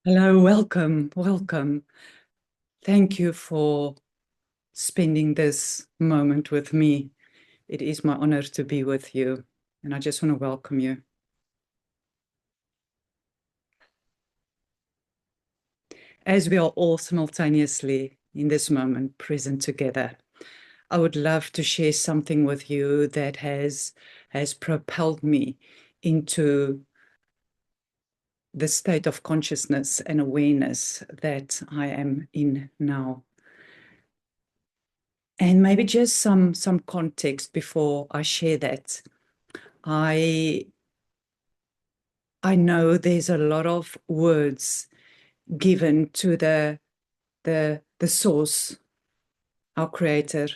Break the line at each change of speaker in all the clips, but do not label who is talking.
Hello, welcome, welcome. Thank you for spending this moment with me. It is my honor to be with you, and I just want to welcome you. As we are all simultaneously in this moment present together, I would love to share something with you that has propelled me into the state of consciousness and awareness that I am in now. And maybe just some context before I share that. I know there's a lot of words given to the source, our creator,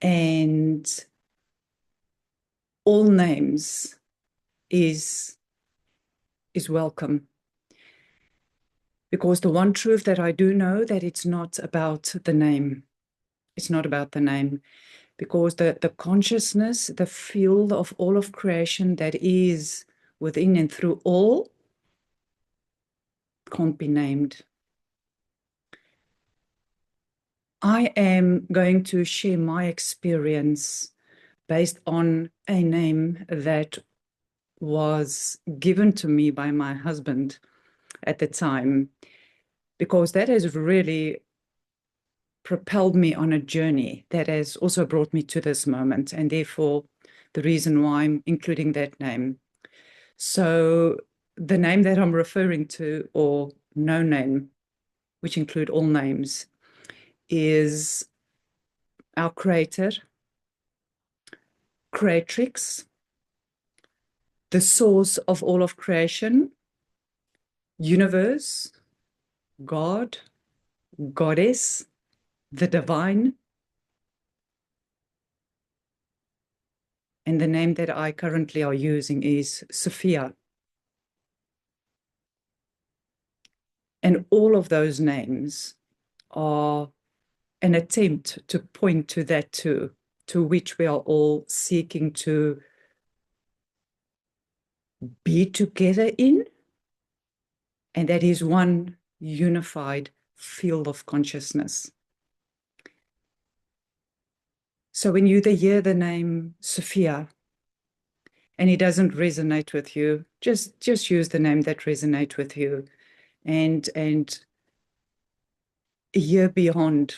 and all names is welcome. Because the one truth that I do know that it's not about the name. It's not about the name. Because the consciousness, the field of all of creation that is within and through all can't be named. I am going to share my experience based on a name that was given to me by my husband at the time, because that has really propelled me on a journey that has also brought me to this moment, and therefore the reason why I'm including that name. So the name that I'm referring to, or no name, which include all names, is our creator, creatrix, the source of all of creation, universe, God, goddess, the divine. And the name that I currently are using is Sophia. And all of those names are an attempt to point to that too, to which we are all seeking to be together in. And that is one unified field of consciousness. So when you hear the name Sophia and it doesn't resonate with you, just use the name that resonates with you, and hear beyond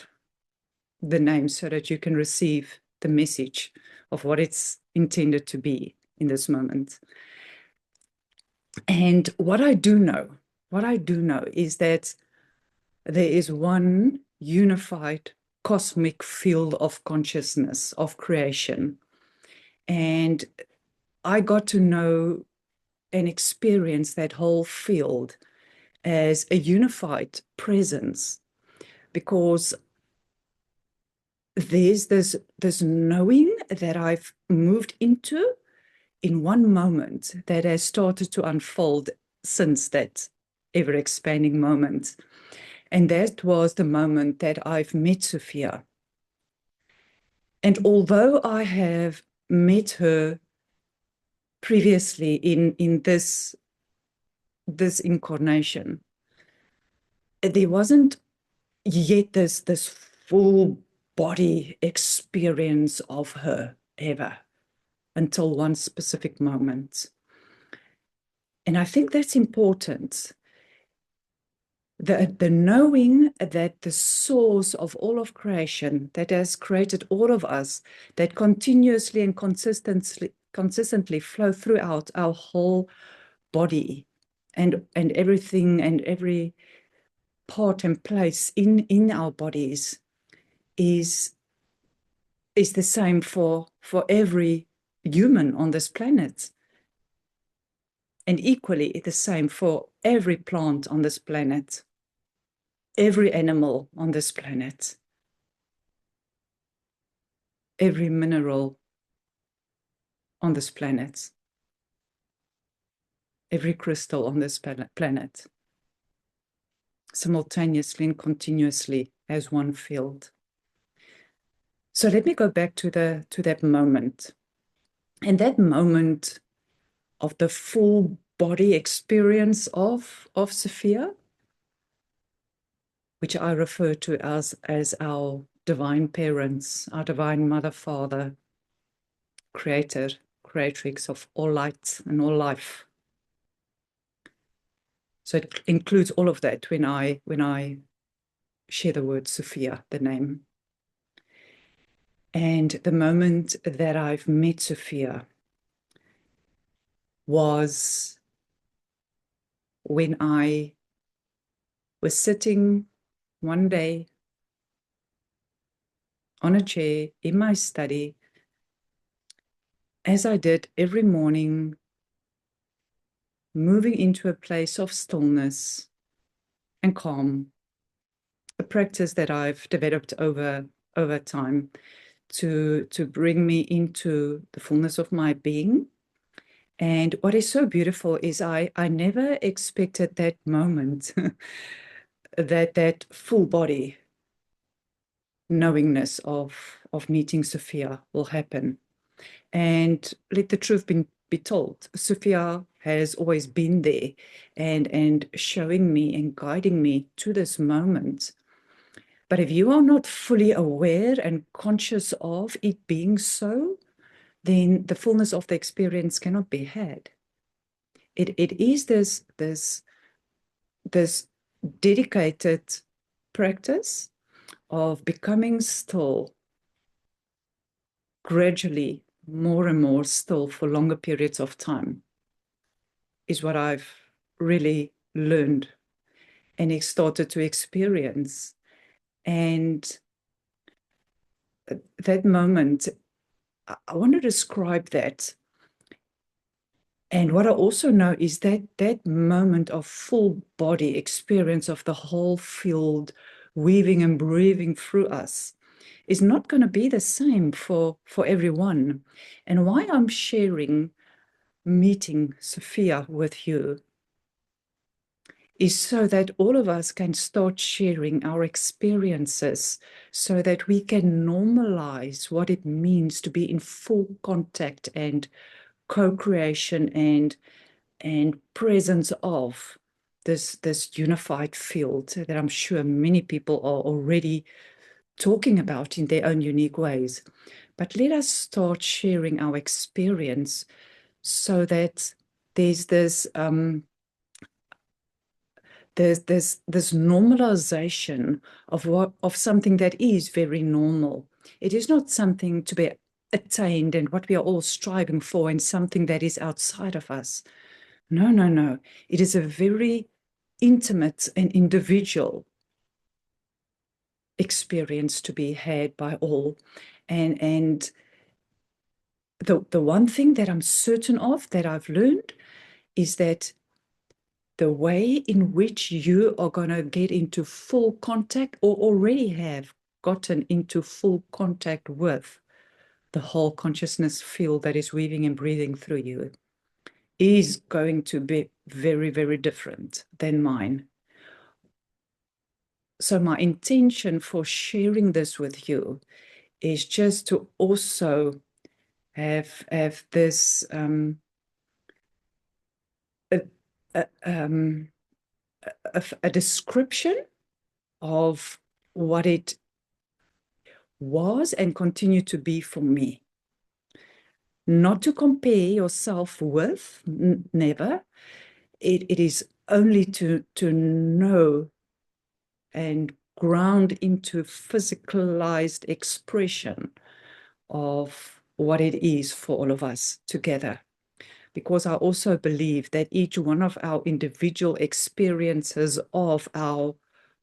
the name so that you can receive the message of what it's intended to be in this moment. And what I do know is that there is one unified cosmic field of consciousness, of creation. And I got to know and experience that whole field as a unified presence, because there's this knowing that I've moved into in one moment that has started to unfold since that ever expanding moment. And that was the moment that I've met Sophia. And although I have met her previously in this incarnation, there wasn't yet this full body experience of her ever, until one specific moment. And I think that's important. The knowing that the source of all of creation that has created all of us, that continuously and consistently flow throughout our whole body, and everything and every part and place in our bodies is the same for every human on this planet, and equally the same for every plant on this planet, every animal on this planet, every mineral on this planet, every crystal on this planet, simultaneously and continuously as one field. So let me go back to that moment. And that moment of the full body experience of Sophia, which I refer to as our divine parents, our divine mother, father, creator, creatrix of all light and all life. So it includes all of that when I share the word Sophia, the name. And the moment that I've met Sophia was when I was sitting one day on a chair in my study, as I did every morning, moving into a place of stillness and calm, a practice that I've developed over time to bring me into the fullness of my being. And what is so beautiful is I never expected that moment, that full body knowingness of meeting Sophia will happen. And let the truth be told, Sophia has always been there and showing me and guiding me to this moment. But if you are not fully aware and conscious of it being so, then the fullness of the experience cannot be had. It is this dedicated practice of becoming still, gradually more and more still for longer periods of time, is what I've really learned and started to experience. And that moment, I want to describe that. And what I also know is that that moment of full body experience of the whole field weaving and breathing through us is not going to be the same for everyone. And why I'm sharing meeting Sophia with you is so that all of us can start sharing our experiences so that we can normalize what it means to be in full contact and co-creation and presence of this unified field that I'm sure many people are already talking about in their own unique ways. But let us start sharing our experience so that there's this this normalization of something that is very normal. It is not something to be attained and what we are all striving for and something that is outside of us. No, no, no. It is a very intimate and individual experience to be had by all. And the one thing that I'm certain of that I've learned is that the way in which you are going to get into full contact or already have gotten into full contact with the whole consciousness field that is weaving and breathing through you is going to be very, very different than mine. So my intention for sharing this with you is just to also have this a, a, um, a description of what it was and continue to be for me. Not to compare yourself with, never. It is only to know and ground into physicalized expression of what it is for all of us together. Because I also believe that each one of our individual experiences of our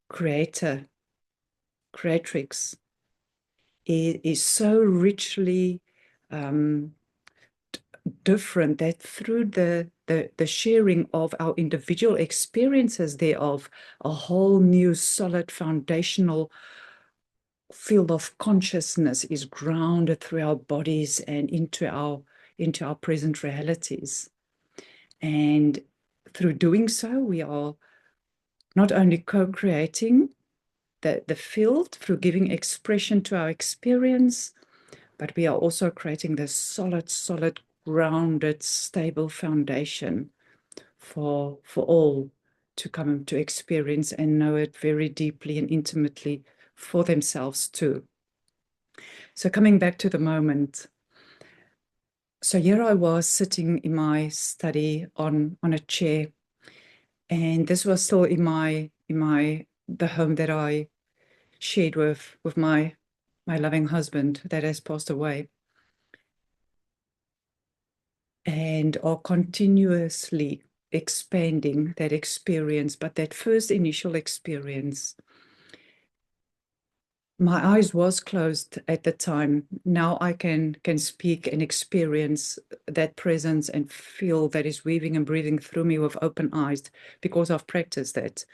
creator, creatrix, is so richly different that through the sharing of our individual experiences thereof, a whole new solid foundational field of consciousness is grounded through our bodies and into our present realities. And through doing so, we are not only co-creating the field through giving expression to our experience, but we are also creating this solid, grounded, stable foundation for all to come to experience and know it very deeply and intimately for themselves too. So coming back to the moment, so here I was sitting in my study on a chair, and this was still in the home that I shared with my loving husband that has passed away, and are continuously expanding that experience. But that first initial experience, my eyes was closed at the time. Now I can speak and experience that presence and feel that is weaving and breathing through me with open eyes, because I've practiced that.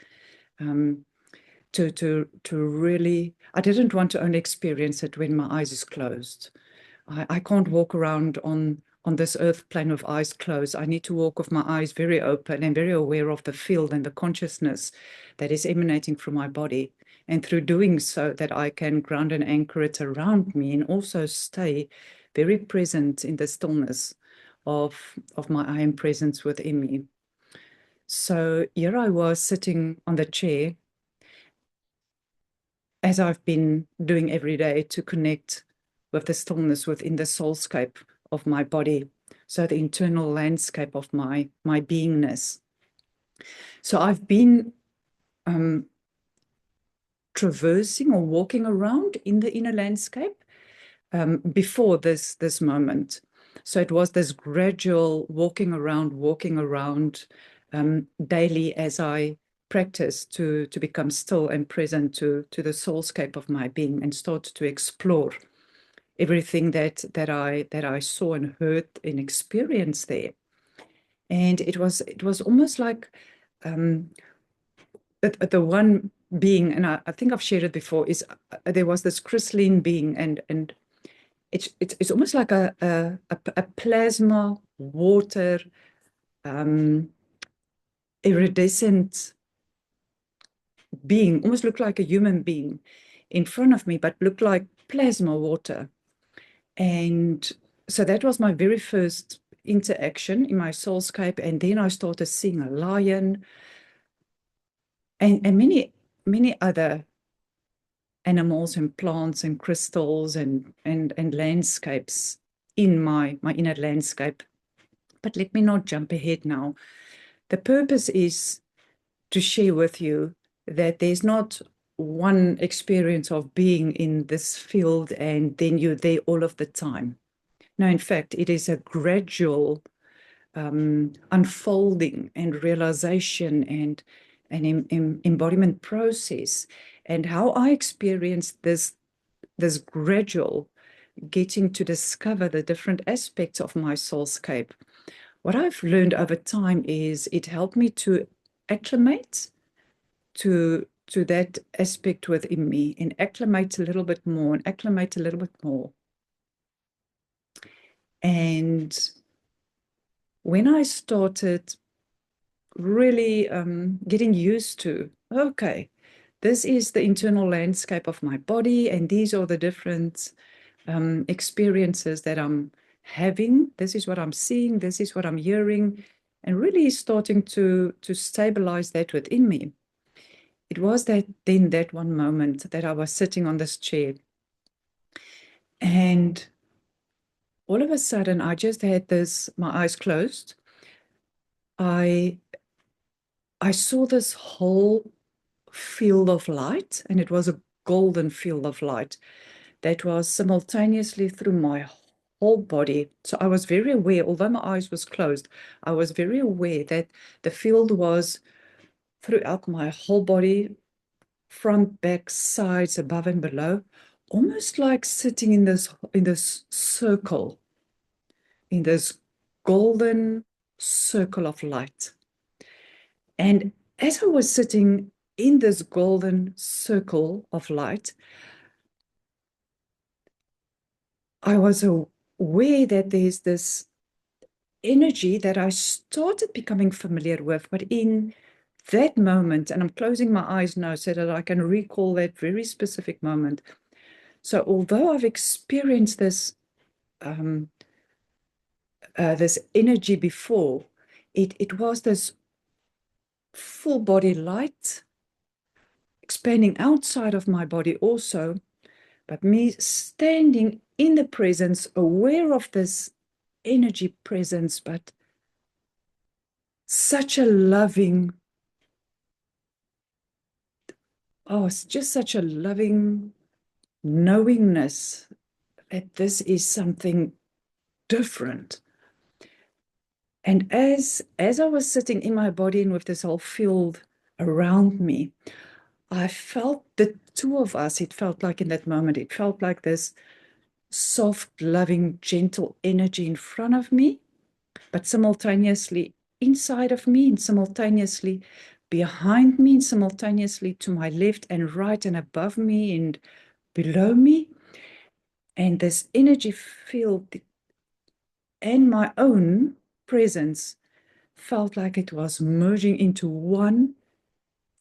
To really, I didn't want to only experience it when my eyes is closed. I can't walk around on this earth plane with eyes closed. I need to walk with my eyes very open and very aware of the field and the consciousness that is emanating from my body. And through doing so, that I can ground and anchor it around me, and also stay very present in the stillness of my I am presence within me. So here I was sitting on the chair, as I've been doing every day, to connect with the stillness within the soulscape of my body, so the internal landscape of my beingness. So I've been traversing or walking around in the inner landscape before this moment. So it was this gradual walking around daily, as I practice to become still and present to the soulscape of my being, and start to explore everything that I saw and heard and experienced there. And it was almost like the one being, and I think I've shared it before, is there was this crystalline being, and it's almost like a plasma water iridescent being, almost looked like a human being in front of me, but looked like plasma water. And so that was my very first interaction in my soulscape. And then I started seeing a lion and many other animals and plants and crystals and landscapes in my inner landscape. But let me not jump ahead now. The purpose is to share with you that there's not one experience of being in this field and then you're there all of the time. No, in fact, it is a gradual unfolding and realization and an embodiment process. And how I experienced this gradual getting to discover the different aspects of my soulscape, what I've learned over time is it helped me to acclimate to that aspect within me, and acclimate a little bit more and acclimate a little bit more. And when I started really getting used to, okay, this is the internal landscape of my body, and these are the different experiences that I'm having. This is what I'm seeing. This is what I'm hearing, and really starting to stabilize that within me. It was that one moment that I was sitting on this chair, and all of a sudden I just had this, my eyes closed. I saw this whole field of light, and it was a golden field of light that was simultaneously through my whole body. So I was very aware, although my eyes was closed, I was very aware that the field was throughout my whole body, front, back, sides, above and below, almost like sitting in this circle, in this golden circle of light. And as I was sitting in this golden circle of light, I was aware that there's this energy that I started becoming familiar with, but in that moment, and I'm closing my eyes now so that I can recall that very specific moment. So although I've experienced this this energy before, it was this full body light expanding outside of my body also, but me standing in the presence, aware of this energy presence, but such a loving, it's just such a loving knowingness that this is something different. And as I was sitting in my body and with this whole field around me, I felt the two of us, it felt like in that moment, it felt like this soft, loving, gentle energy in front of me, but simultaneously inside of me and simultaneously behind me and simultaneously to my left and right and above me and below me. And this energy field and my own presence felt like it was merging into one,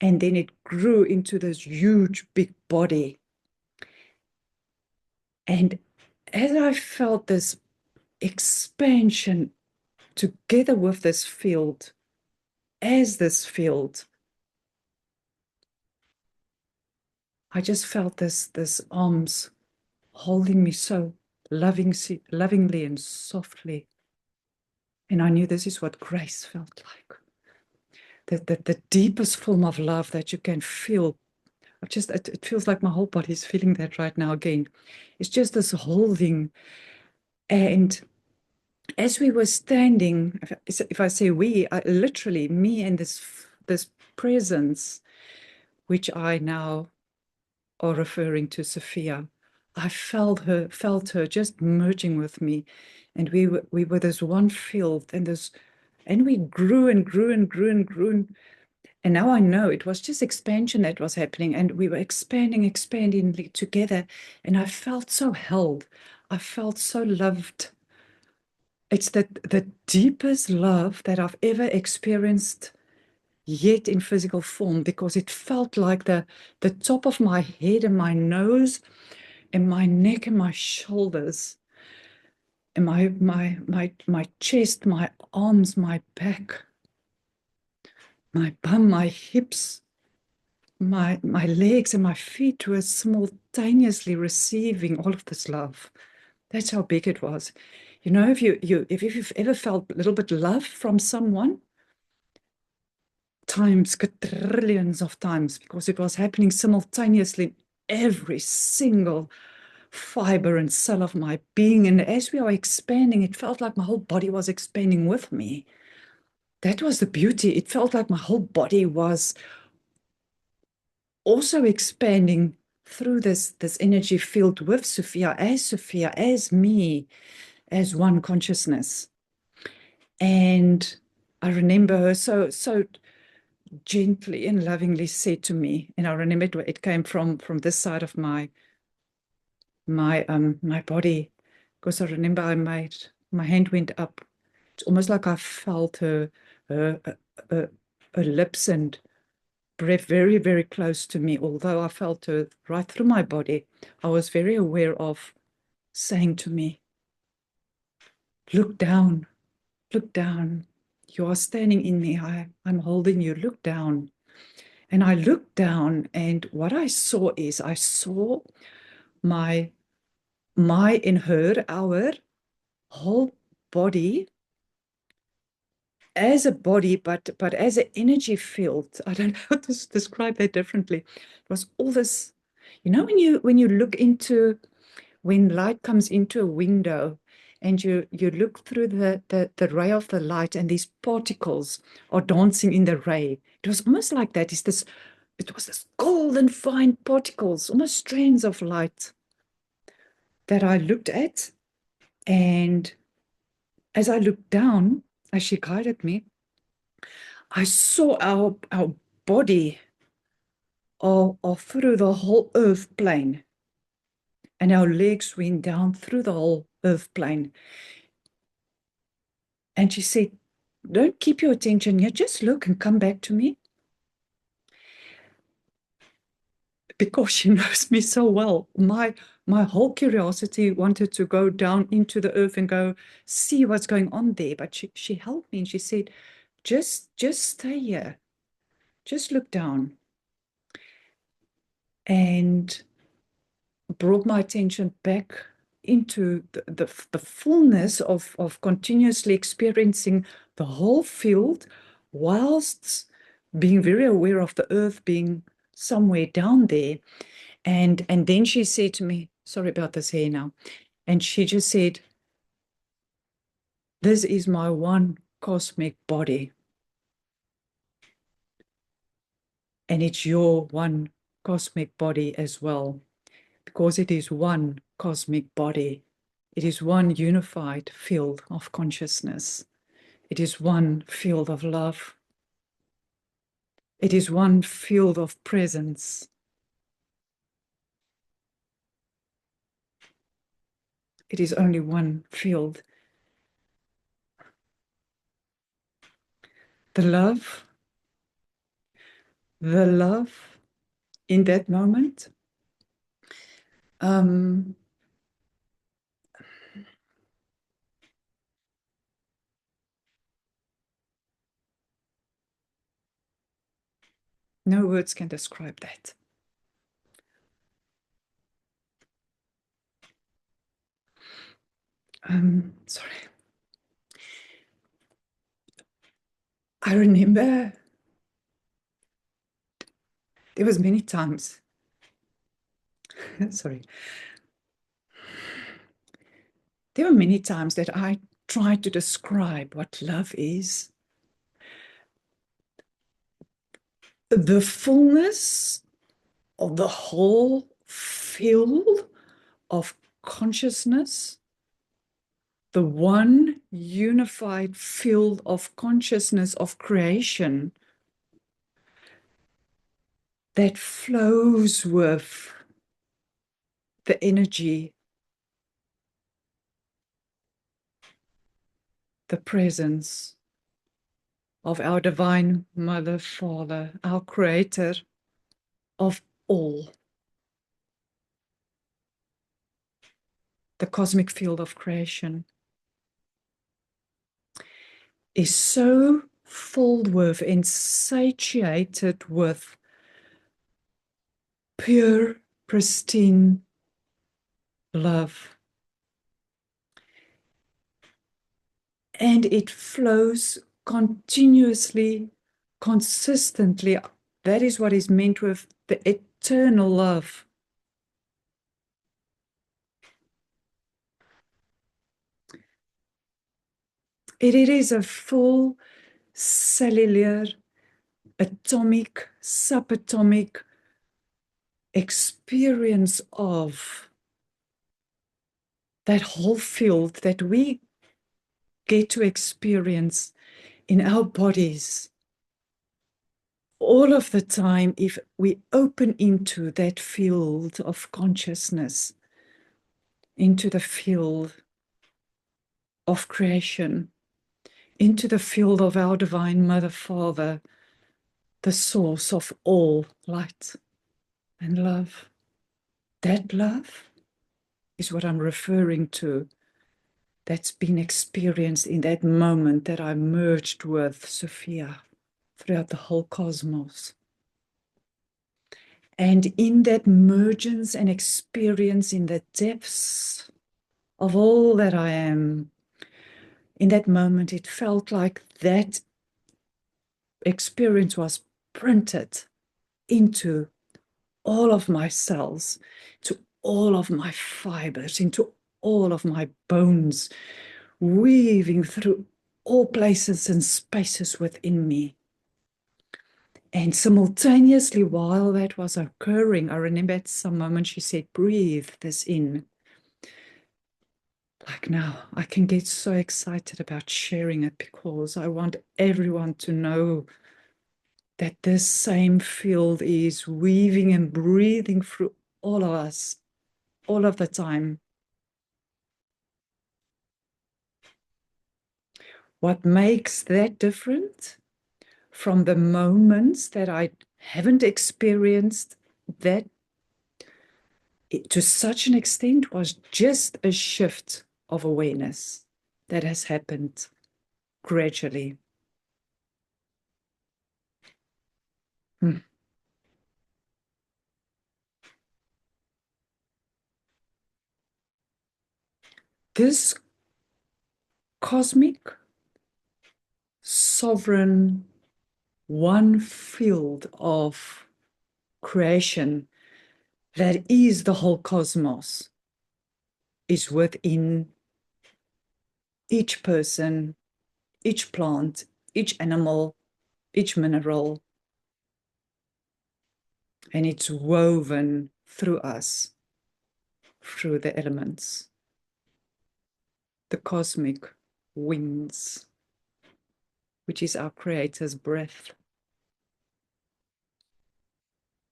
and then it grew into this huge big body. And as I felt this expansion together with this field, as this field, I just felt this arms holding me so lovingly and softly. And I knew this is what grace felt like. The deepest form of love that you can feel. It feels like my whole body is feeling that right now again. It's just this holding. And as we were standing, if I say we, literally me and this presence, which I now are referring to Sophia, I felt her just merging with me, and we were this one field, and we grew and grew and grew and grew. And now I know it was just expansion that was happening, and we were expanding together. And I felt so held. I felt so loved. It's the deepest love that I've ever experienced yet in physical form, because it felt like the top of my head and my nose and my neck and my shoulders and my chest, my arms, my back, my bum, my hips, my legs and my feet were simultaneously receiving all of this love. That's how big it was. You know, if you've ever felt a little bit love from someone, times, quadrillions of times, because it was happening simultaneously in every single fiber and cell of my being. And as we are expanding, it felt like my whole body was expanding with me. That was the beauty. It felt like my whole body was also expanding through this energy field with Sophia, as me, as one consciousness. And I remember her so gently and lovingly said to me, and I remember it came from this side of my body, because I remember my hand went up. It's almost like I felt her, her, her lips and breath very, very close to me. Although I felt her right through my body, I was very aware of saying to me, look down, look down. You are standing in me. I'm holding you. Look down. And I looked down, and what I saw is I saw my and her, our whole body as a body, but as an energy field. I don't know how to describe that differently. It was all this, you know, when you look into, when light comes into a window and you look through the ray of the light, and these particles are dancing in the ray. It was almost like that. It was this golden fine particles, almost strands of light that I looked at. And as I looked down, as she guided me, I saw our body all through the whole earth plane. And our legs went down through the whole earth plane. And she said, don't keep your attention here, just look and come back to me. Because she knows me so well. My whole curiosity wanted to go down into the earth and go see what's going on there. But she held me and she said, just stay here. Just look down. And brought my attention back into the fullness of continuously experiencing the whole field, whilst being very aware of the earth being somewhere down there. And then she said to me, sorry about this hair now, and she just said, this is my one cosmic body, and it's your one cosmic body as well, because it is one cosmic body. It is one unified field of consciousness. It is one field of love. It is one field of presence. It is only one field. The love in that moment, no words can describe that. Sorry. I remember there was many times, sorry. There were many times that I tried to describe what love is. The fullness of the whole field of consciousness, the one unified field of consciousness of creation that flows with the energy, the presence of our divine Mother, Father, our Creator of all. The cosmic field of creation is so filled with and satiated with pure, pristine love. And it flows continuously, consistently. That is what is meant with the eternal love. It is a full cellular, atomic, subatomic experience of that whole field that we get to experience in our bodies all of the time if we open into that field of consciousness, into the field of creation, into the field of our divine Mother, Father, the source of all light and love. That love is what I'm referring to, that's been experienced in that moment that I merged with Sophia throughout the whole cosmos. And in that mergence and experience in the depths of all that I am, in that moment, it felt like that experience was printed into all of my cells, to all of my fibers, into all of my bones, weaving through all places and spaces within me. And simultaneously, while that was occurring, I remember at some moment she said, breathe this in. Like now, I can get so excited about sharing it because I want everyone to know that this same field is weaving and breathing through all of us, all of the time. What makes that different from the moments that I haven't experienced that to such an extent was just a shift of awareness that has happened gradually. This cosmic, sovereign, one field of creation that is the whole cosmos is within each person, each plant, each animal, each mineral, and it's woven through us, through the elements, the cosmic winds, which is our Creator's breath,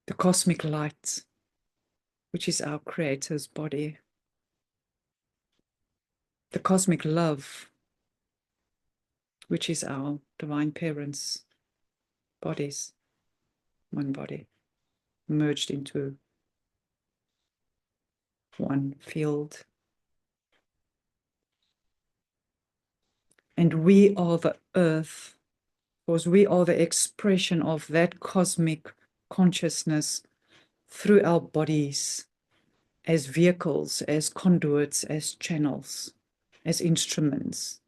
the cosmic light, which is our Creator's body, the cosmic love, which is our Divine Parents' bodies, one body, merged into one field. And we are the earth, because we are the expression of that cosmic consciousness through our bodies as vehicles, as conduits, as channels, as instruments,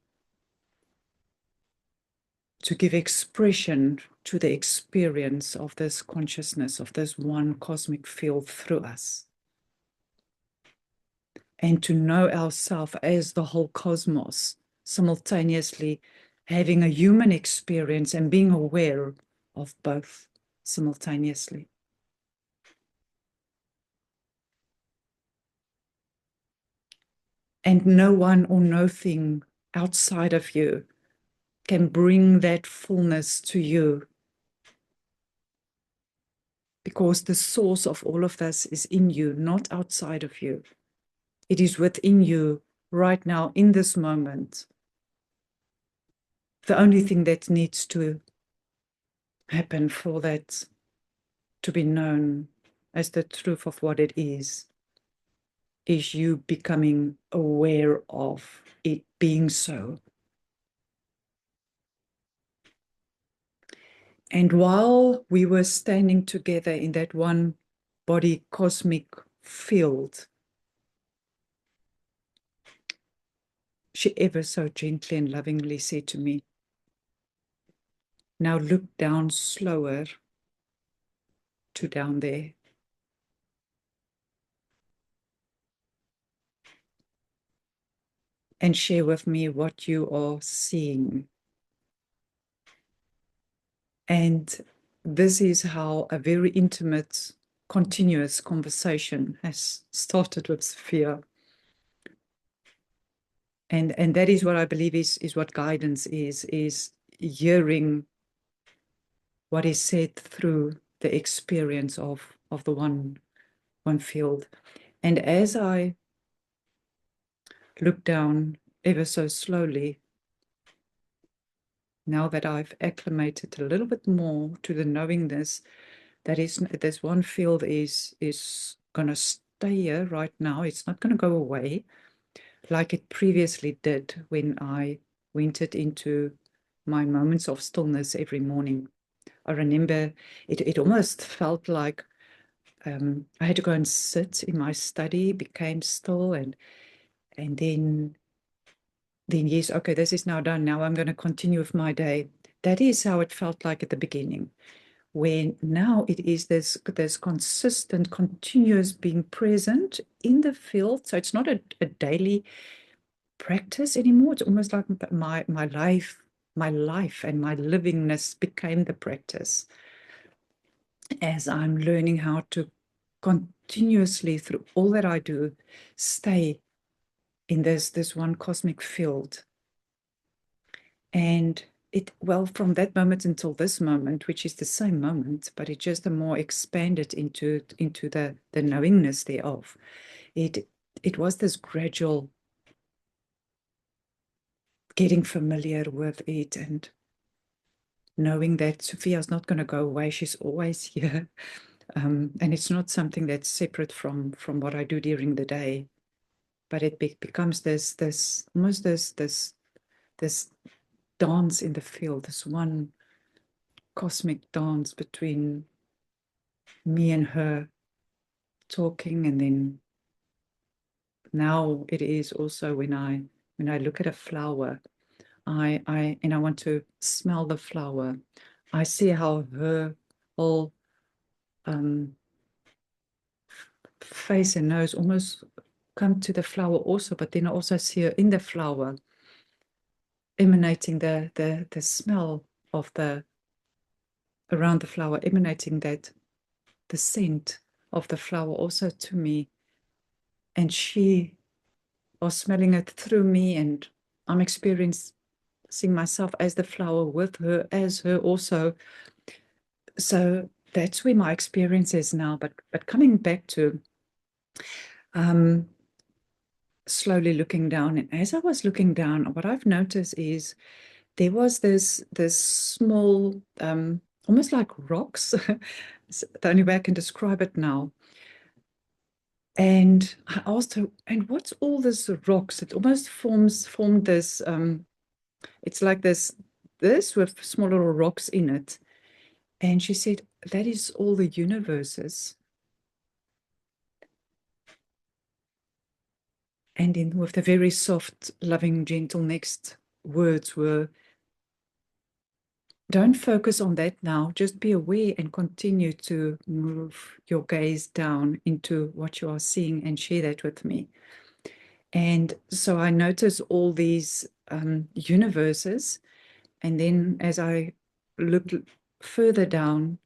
to give expression to the experience of this consciousness, of this one cosmic field through us. And to know ourselves as the whole cosmos, simultaneously having a human experience and being aware of both simultaneously. And no one or no thing outside of you can bring that fullness to you, because the source of all of this is in you, not outside of you. It is within you right now, in this moment. The only thing that needs to happen for that to be known as the truth of what it is you becoming aware of it being so. And while we were standing together in that one body cosmic field, she ever so gently and lovingly said to me, "Now look down slower to down there." And share with me what you are seeing. And this is how a very intimate, continuous conversation has started with Sophia. And that is what I believe is what guidance is hearing what is said through the experience of the one field. And as I look down ever so slowly, now that I've acclimated a little bit more to the knowingness that is this one field is going to stay here right now. It's not going to go away like it previously did when I went into my moments of stillness every morning. I remember it almost felt like I had to go and sit in my study, became still, and then yes, okay, this is now done. Now I'm going to continue with my day. That is how it felt like at the beginning, when now it is this consistent, continuous being present in the field. So it's not a daily practice anymore. It's almost like my life and my livingness became the practice, as I'm learning how to continuously, through all that I do, stay in this one cosmic field. And well, from that moment until this moment, which is the same moment, but it just a more expanded into the knowingness thereof. It was this gradual getting familiar with it and knowing that Sophia is not going to go away. She's always here. And it's not something that's separate from what I do during the day, but it becomes this almost this dance in the field, this one cosmic dance between me and her talking, and then now it is also when I look at a flower, and I want to smell the flower. I see how her whole face and nose almost come to the flower also, but then I also see her in the flower, emanating the smell of the around the flower, emanating that the scent of the flower also to me, and she was smelling it through me, and I'm experiencing myself as the flower with her, as her also. So that's where my experience is now. But coming back to slowly looking down, and as I was looking down, what I've noticed is there was this small, almost like rocks. It's the only way I can describe it now. And I asked her, and what's all this rocks? It almost formed this, it's like this with small little rocks in it. And she said, that is all the universes. And then with the very soft, loving, gentle next words were, don't focus on that now. Just be aware and continue to move your gaze down into what you are seeing and share that with me. And so I notice all these universes. And then as I looked further down,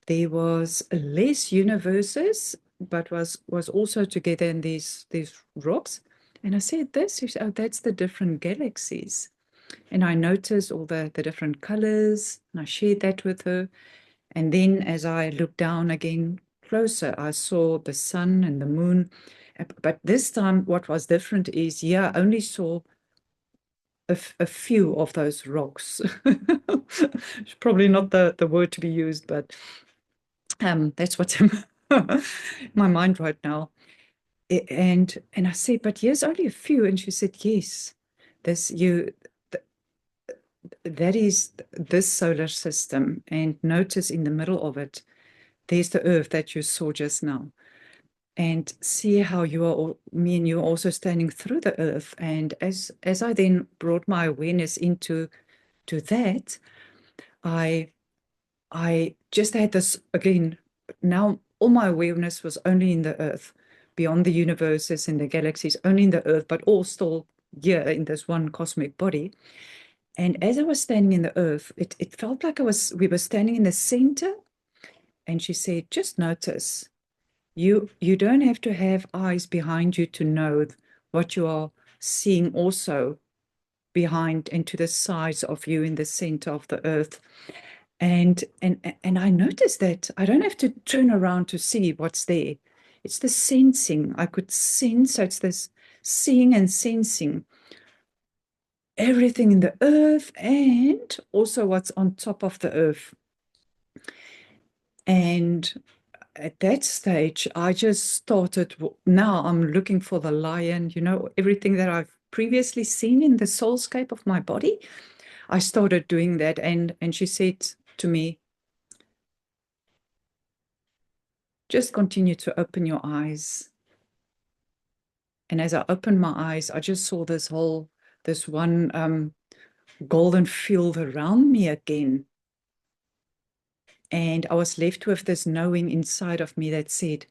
there was less universes, but was also together in these rocks. And I said, oh, that's the different galaxies. And I noticed all the different colors, and I shared that with her. And then as I looked down again closer, I saw the sun and the moon. But this time, what was different is, yeah, I only saw a few of those rocks. It's probably not the word to be used, but that's what's in my mind right now. And I said, but yes, only a few. And she said, yes, this you that is this solar system. And notice in the middle of it, there's the earth that you saw just now. And see how you are all, me and you are also standing through the earth. And as I then brought my awareness into that, I just had this again. Now all my awareness was only in the earth, beyond the universes and the galaxies, only in the earth, but all still here in this one cosmic body. And as I was standing in the earth, it felt like we were standing in the center. And she said, just notice, you don't have to have eyes behind you to know what you are seeing also behind and to the sides of you in the center of the earth. And I noticed that I don't have to turn around to see what's there. It's the sensing. I could sense, so it's this seeing and sensing everything in the earth and also what's on top of the earth. And at that stage, I just started. Now I'm looking for the lion, everything that I've previously seen in the soulscape of my body. I started doing that. And she said to me, just continue to open your eyes. And as I opened my eyes, I just saw this one golden field around me again. And I was left with this knowing inside of me that said,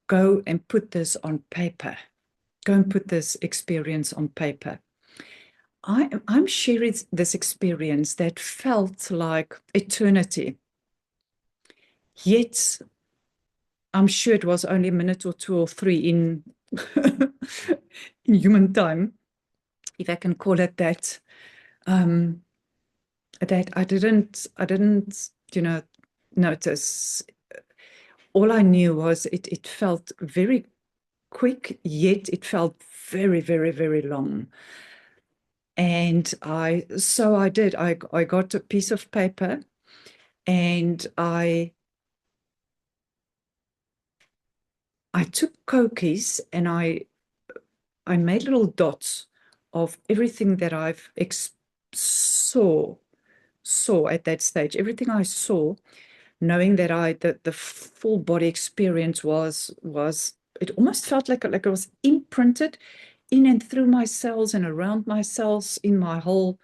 go and put this on paper. Go and put this experience on paper. I'm sharing this experience that felt like eternity. Yet, I'm sure it was only a minute or two or three in, in human time, if I can call it that. That I didn't, notice. All I knew was it felt very quick, yet it felt very, very, very long. And I got a piece of paper and I took cookies and I made little dots of everything that I've saw at that stage, everything I saw. knowing that the full body experience was it almost felt like it was imprinted in and through my cells and around my cells in my whole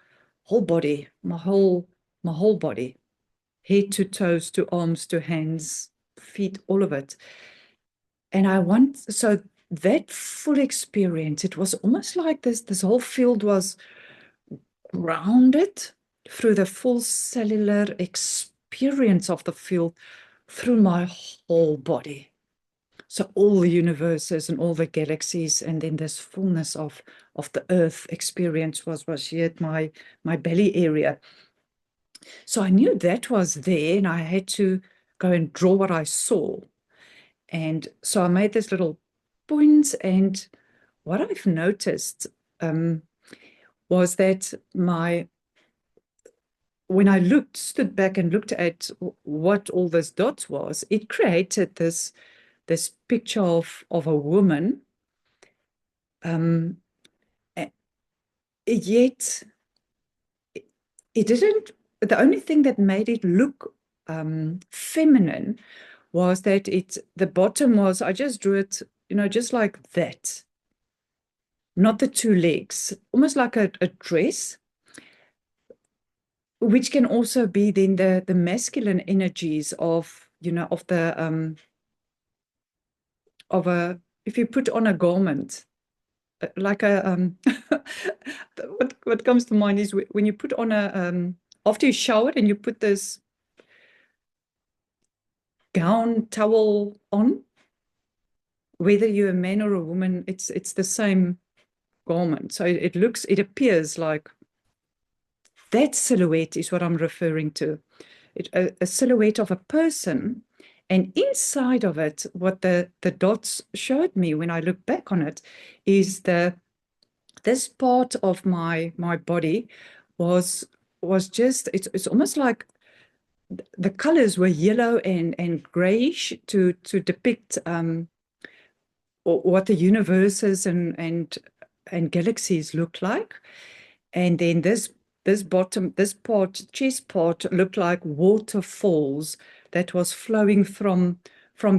body, my whole body, head to toes to arms to hands, feet, all of it. And so that full experience, it was almost like this whole field was grounded through the full cellular experience of the field through my whole body. So all the universes and all the galaxies, and then this fullness of the earth experience was here at my belly area. So I knew that was there, and I had to go and draw what I saw. And so I made this little points, and what I've noticed was that when I stood back and looked at what all those dots was, it created this picture of a woman. Yet it didn't. The only thing that made it look feminine was that the bottom was, I just drew it, just like that. Not the two legs, almost like a dress, which can also be then the masculine energies of, of the of a, if you put on a garment, like a what comes to mind is when you put on a after you showered and you put this gown towel on, whether you're a man or a woman, it's the same garment. So it appears like that silhouette is what I'm referring to. A silhouette of a person, and inside of it, what the dots showed me when I look back on it is this part of my body was just, it's almost like the colors were yellow and grayish to depict what the universes and galaxies look like. And then this chest part looked like waterfalls that was flowing from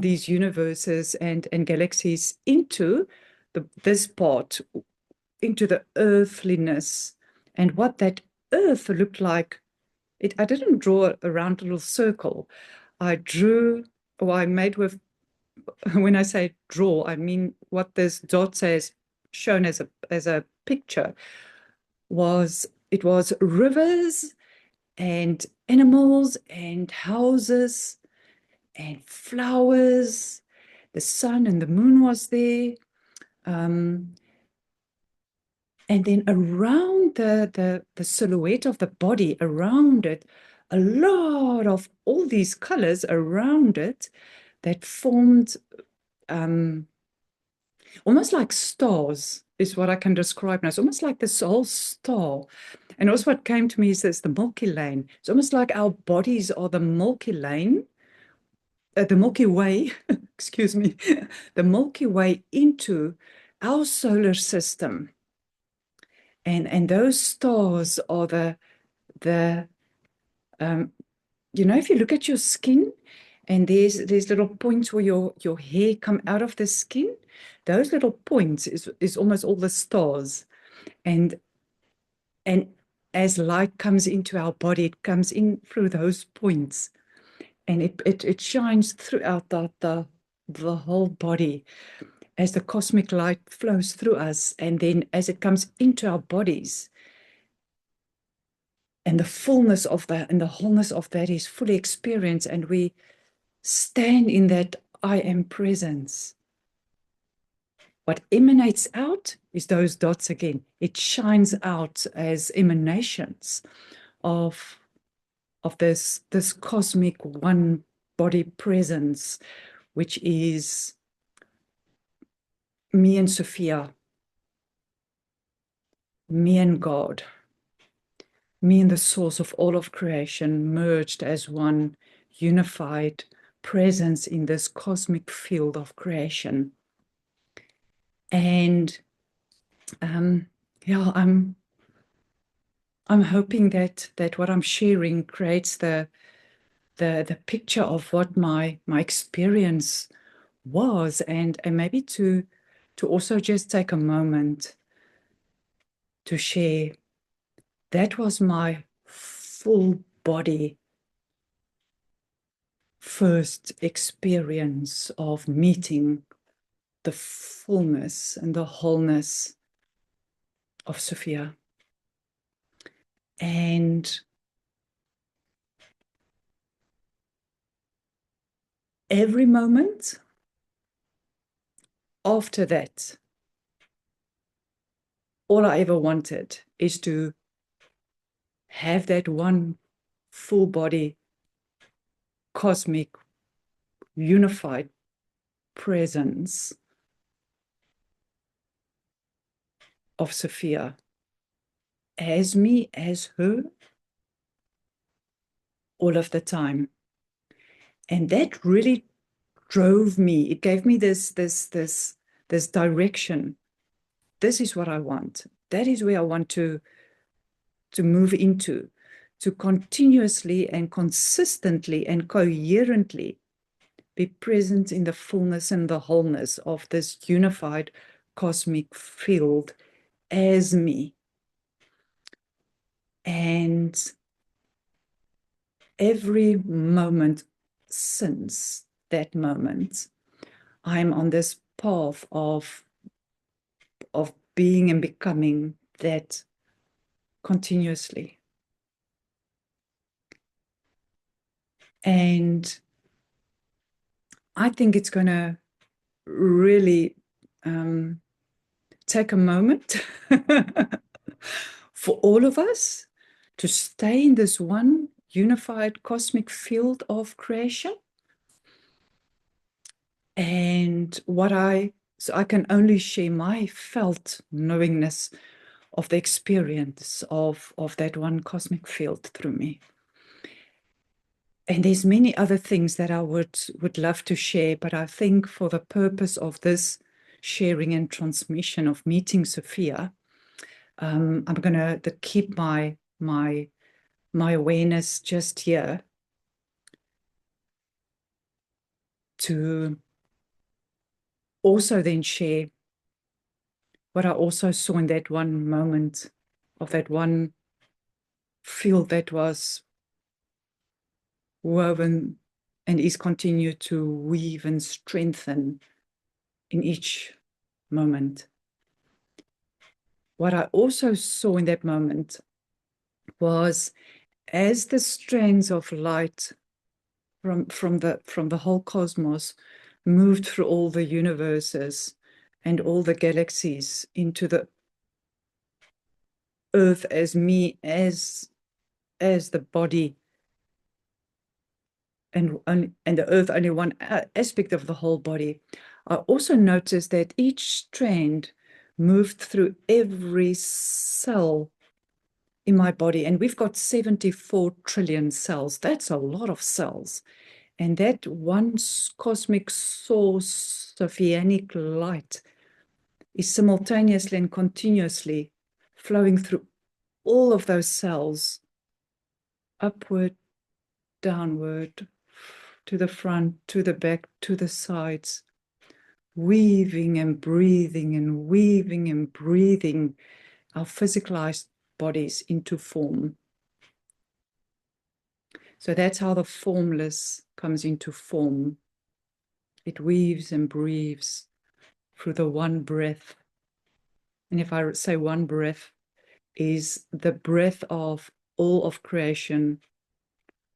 these universes and galaxies into this part, into the earthliness. And what that earth looked like, I didn't draw a round little circle. I drew, or I made with, when I say draw, I mean what this dot says, shown as a picture, it was rivers and animals and houses and flowers. The sun and the moon was there. And then around the silhouette of the body, around it, a lot of all these colors around it that formed almost like stars, is what I can describe now. It's almost like this whole star. And also what came to me is this, the Milky Lane. It's almost like our bodies are the Milky Lane, the Milky Way, excuse me, the Milky Way into our solar system. And those stars are the if you look at your skin and there's little points where your hair come out of the skin, those little points is almost all the stars. And as light comes into our body, it comes in through those points, and it shines throughout the whole body as the cosmic light flows through us, and then as it comes into our bodies, and the fullness of that and the wholeness of that is fully experienced, and we stand in that I am presence. What emanates out is those dots again. It shines out as emanations of this cosmic one body presence, which is me and Sophia, me and God, me and the source of all of creation, merged as one unified presence in this cosmic field of creation. And yeah, I'm hoping that what I'm sharing creates the the picture of what my experience was, and maybe to also just take a moment to share. That was my full body first experience of meeting the fullness and the wholeness of Sophia. And every moment after that, all I ever wanted is to have that one full body, cosmic, unified presence of Sophia as me, as her, all of the time. And that really drove me. It gave me this direction. This is what I want. That is where I want to move into, to continuously and consistently and coherently be present in the fullness and the wholeness of this unified cosmic field as me. And every moment since that moment, I'm on this path of being and becoming that continuously. And I think it's going to really take a moment for all of us to stay in this one unified cosmic field of creation. And so I can only share my felt knowingness of the experience of that one cosmic field through me. And there's many other things that I would love to share, but I think for the purpose of this sharing and transmission of meeting Sophia, I'm going to keep my awareness just here to also then share what I also saw in that one moment of that one field that was woven and is continued to weave and strengthen in each moment. What I also saw in that moment was, as the strands of light from the whole cosmos moved through all the universes and all the galaxies into the earth as me, as the body, and the earth only one aspect of the whole body. I also noticed that each strand moved through every cell in my body, and we've got 74 trillion cells. That's a lot of cells. And that one cosmic source of ionic light is simultaneously and continuously flowing through all of those cells, upward, downward, to the front, to the back, to the sides, weaving and breathing and weaving and breathing our physicalized bodies into form. So that's how the formless comes into form. It weaves and breathes through the one breath. And if I say one breath, is the breath of all of creation,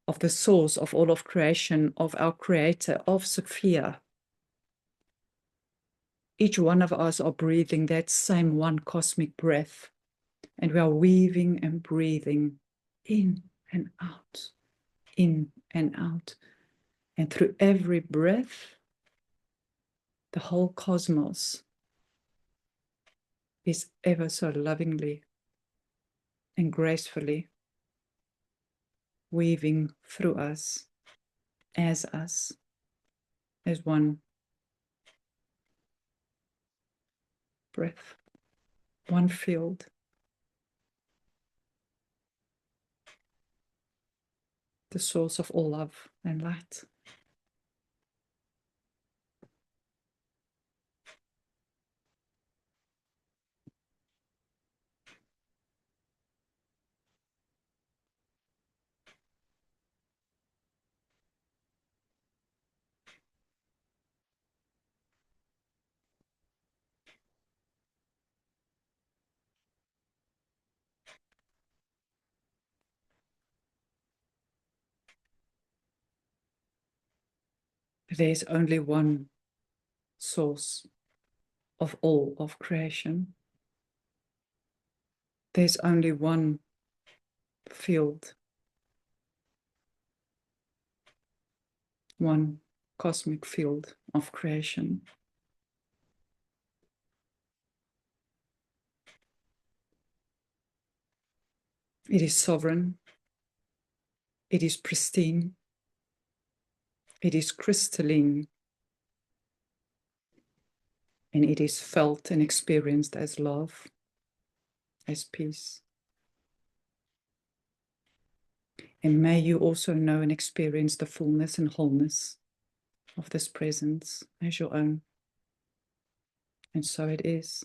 of the source of all of creation, of our creator, of Sophia. Each one of us are breathing that same one cosmic breath, and we are weaving and breathing in and out, in and out. And through every breath, the whole cosmos is ever so lovingly and gracefully weaving through us, as one breath, one field. the source of all love and light. There's only one source of all of creation. There's only one field, one cosmic field of creation. It is sovereign, it is pristine, it is crystalline, and it is felt and experienced as love, as peace. And may you also know and experience the fullness and wholeness of this presence as your own. And so it is.